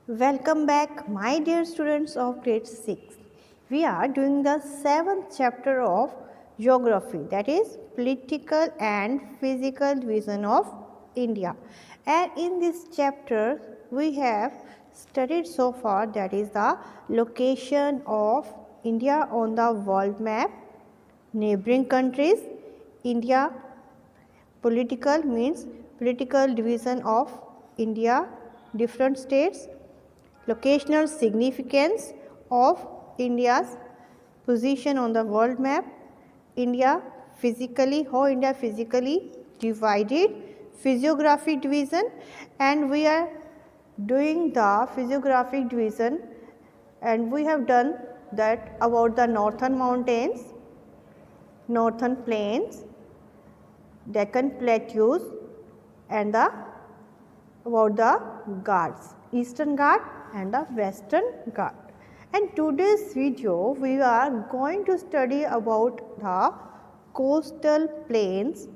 Welcome back, my dear students of grade 6. We are doing the 7th chapter of geography, that is political and physical division of India. And in this chapter, we have studied so far, that is the location of India on the world map, neighboring countries, India. Political means political division of India, different states, locational significance of India's position on the world map, India how India physically divided, physiographic division, and we are doing the physiographic division, and we have done that about the northern mountains, northern plains, Deccan plateaus, and about the Ghats, Eastern Ghat and the Western Ghat. And today's video we are going to study about the coastal plains,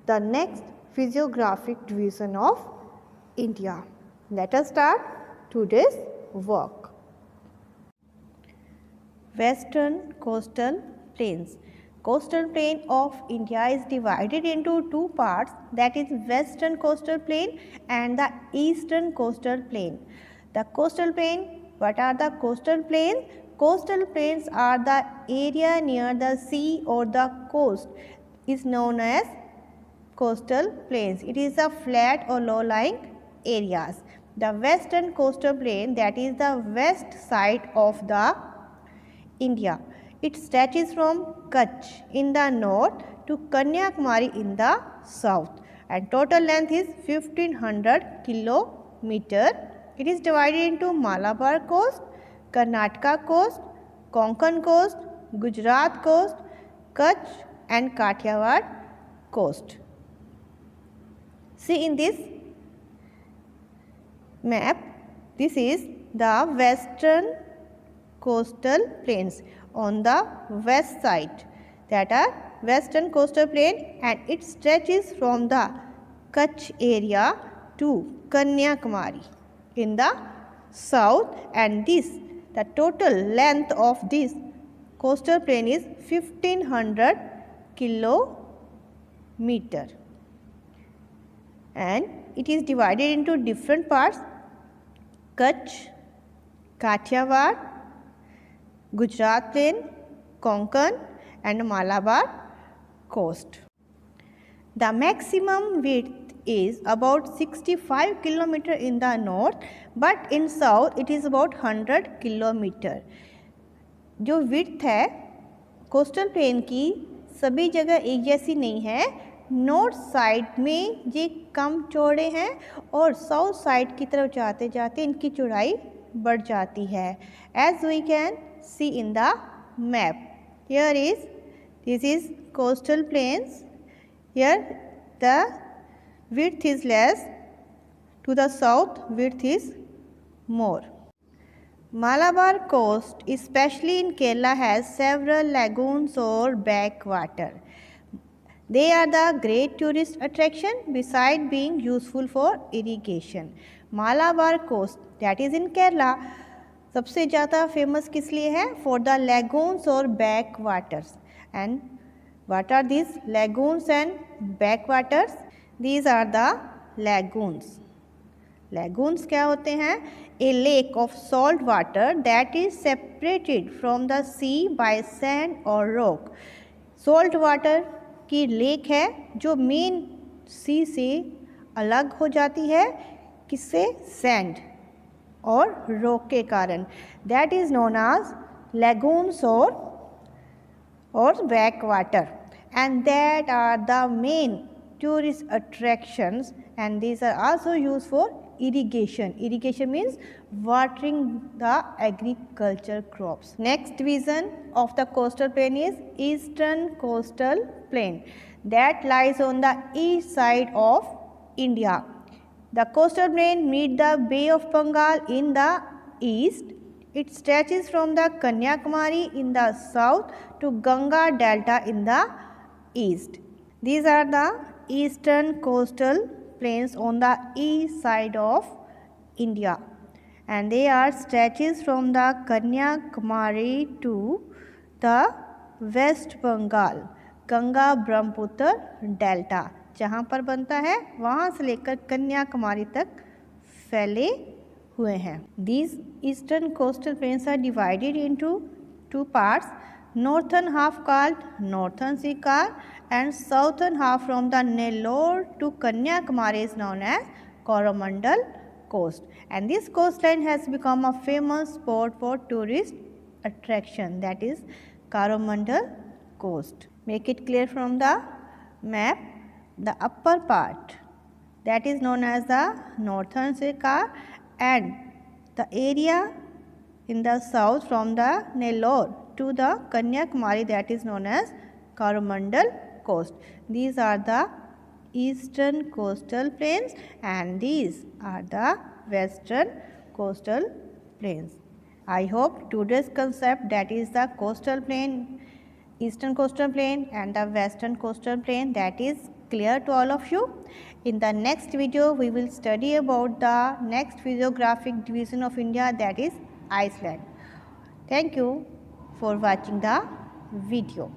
the next physiographic division of India. Let us start today's work. Western coastal plains. Coastal plain of India is divided into two parts, that is western coastal plain and the eastern coastal plain. The coastal plain, what are the coastal plains? Coastal plains are the area near the sea or the coast is known as coastal plains. It is a flat or low-lying areas. The western coastal plain, that is the west side of the India. It stretches from Kutch in the north to Kanyakumari in the south, and total length is 1500 kilometer. It is divided into Malabar coast, Karnataka coast, Konkan coast, Gujarat coast, Kutch and Kathiawar coast. See in this map, this is the western coastal plains on the west side, that are western coastal plain, and it stretches from the Kutch area to Kanyakumari in the south, and the total length of this coastal plain is 1500 kilometer, and it is divided into different parts: Kutch, Kathiawar, Gujarat plain, Konkan and Malabar coast. The maximum width is about 65 km in the north, but in south it is about 100 km. जो width है coastal plain की सभी जगह एक जैसी नहीं है, north side में ये कम चौड़े हैं और साउथ साइड की तरफ जाते जाते इनकी चौड़ाई बढ़ जाती है. As we can see in the map, this is coastal plains. Here the width is less, to the south width is more. Malabar coast, especially in Kerala, has several lagoons or backwater. They are the great tourist attraction beside being useful for irrigation. Malabar coast, that is in Kerala, सबसे ज़्यादा famous किस लिए है? For the lagoons और back waters. And what are this lagoons and back waters? These are the lagoons. Lagoons क्या होते हैं? A lake of salt water that is separated from the sea by sand और rock. Salt water की lake है जो main सी से अलग हो जाती है, किससे? सैंड और रॉक के कारण. That is known as lagoons और back water, and that are the main tourist attractions, and these are also used for irrigation. Irrigation means watering the agriculture crops. Next division of the coastal plain is eastern coastal plain, that lies on the east side of India. The coastal plain meets the Bay of Bengal in the east. It stretches from the Kanyakumari in the south to Ganga Delta in the east. These are the eastern coastal plains on the east side of India. and they are stretches from the Kanyakumari to the West Bengal Ganga Brahmaputra delta जहाँ पर बनता है वहाँ से लेकर कन्याकुमारी तक फैले हुए हैं. These eastern coastal plains are divided into two parts. Northern half called Northern Sikar and southern half from the Nellore to Kanyakumari is known as Coromandel coast, and this coastline has become a famous spot for tourist attraction, that is Coromandel coast. Make it clear from the map. The upper part, that is known as the Northern Sikar, and the area in the south from the Nellore to the Kanyakumari, that is known as Coromandel coast. These are the eastern coastal plains and these are the western coastal plains. I hope today's concept, that is the coastal plain, eastern coastal plain and the western coastal plain, that is clear to all of you. In the next video we will study about the next physiographic division of India, that is Iceland. Thank you for watching the video.